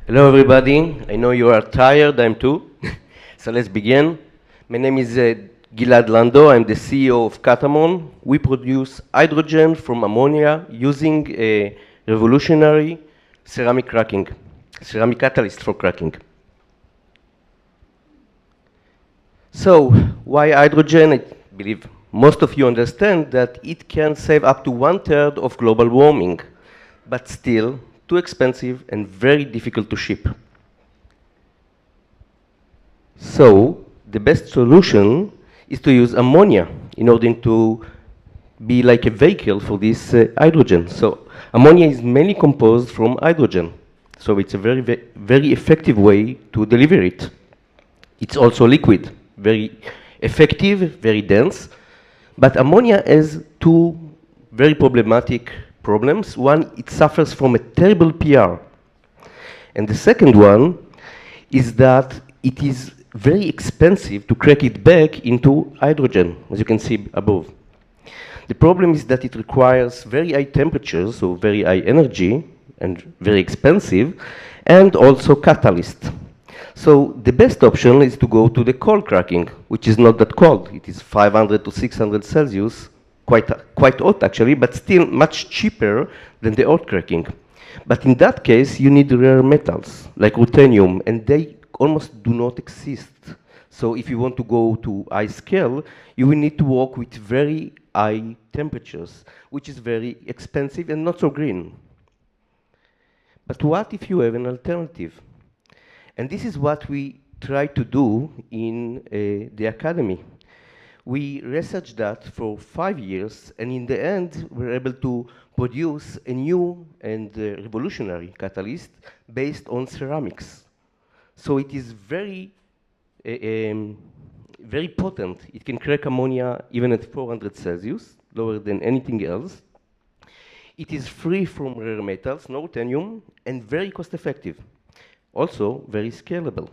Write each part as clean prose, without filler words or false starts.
Hello, everybody. I know you are tired, I'm too. So let's begin. My name is Gilad Lando. I'm the CEO of CatAmmon. We produce hydrogen from ammonia using a revolutionary ceramic cracking, ceramic catalyst for cracking. So, why hydrogen? I believe most of you understand that it can save up to 1/3 of global warming, but still too expensive and very difficult to ship. So, the best solution is to use ammonia in order to be like a vehicle for this hydrogen. So, ammonia is mainly composed from hydrogen. So, it's a very effective way to deliver it. It's also liquid, very effective, very dense. But ammonia has two very problematic problems. One, it suffers from a terrible PR. And the second one is that it is very expensive to crack it back into hydrogen, as you can see above. The problem is that it requires very high temperatures, so very high energy, and very expensive, and also catalyst. So the best option is to go to the cold cracking, which is not that cold. It is 500 to 600 Celsius, quite hot actually, but still much cheaper than the hot cracking. But in that case, you need rare metals, like ruthenium, and they almost do not exist. So if you want to go to high scale, you will need to work with very high temperatures, which is very expensive and not so green. But what if you have an alternative? And this is what we try to do in the academy. We researched that for 5 years, and in the end, we're able to produce a new and revolutionary catalyst based on ceramics. So it is very potent. It can crack ammonia even at 400 Celsius, lower than anything else. It is free from rare metals, no ruthenium, and very cost effective. Also very scalable.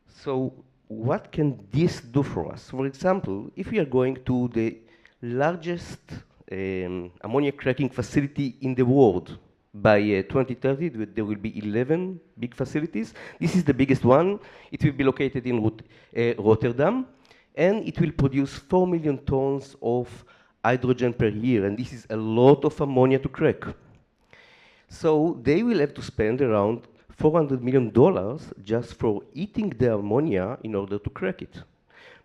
So what can this do for us? For example, if we are going to the largest ammonia cracking facility in the world, by 2030, there will be 11 big facilities. This is the biggest one. It will be located in Rotterdam, and it will produce 4 million tons of hydrogen per year, and this is a lot of ammonia to crack. So they will have to spend around $400 million just for heating the ammonia in order to crack it.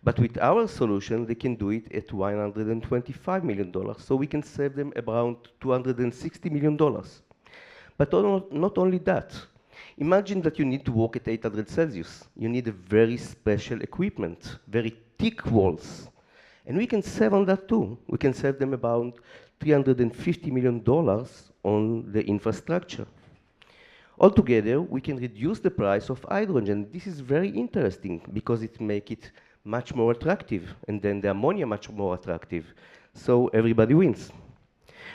But with our solution, they can do it at $125 million. So we can save them around $260 million. But not only that. Imagine that you need to work at 800 Celsius. You need a very special equipment, very thick walls. And we can save on that too. We can save them about $350 million on the infrastructure. Altogether, we can reduce the price of hydrogen. This is very interesting because it makes it much more attractive, and then the ammonia much more attractive. So everybody wins.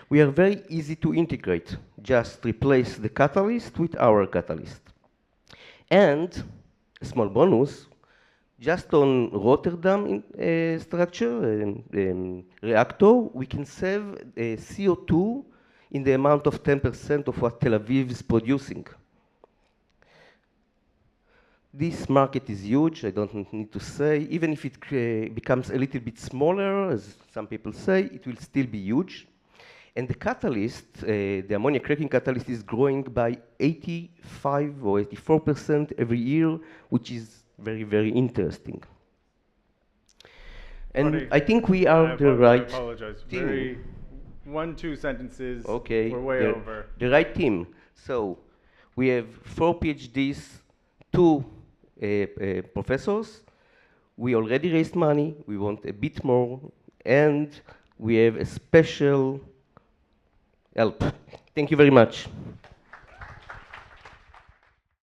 We are very easy to integrate. Just replace the catalyst with our catalyst. And a small bonus, just on Rotterdam structure, reactor, we can save CO2 in the amount of 10% of what Tel Aviv is producing. This market is huge, I don't need to say. Even if it becomes a little bit smaller, as some people say, it will still be huge. And the catalyst, the ammonia cracking catalyst, is growing by 85 or 84% every year, which is very, very interesting. And Marty, I think we are the right I apologize. team. Very 1-2 sentences. Okay, We're way over. the right team. So we have 4 PhDs, 2 professors. We already raised money. We want a bit more, and we have a special help. Thank you very much.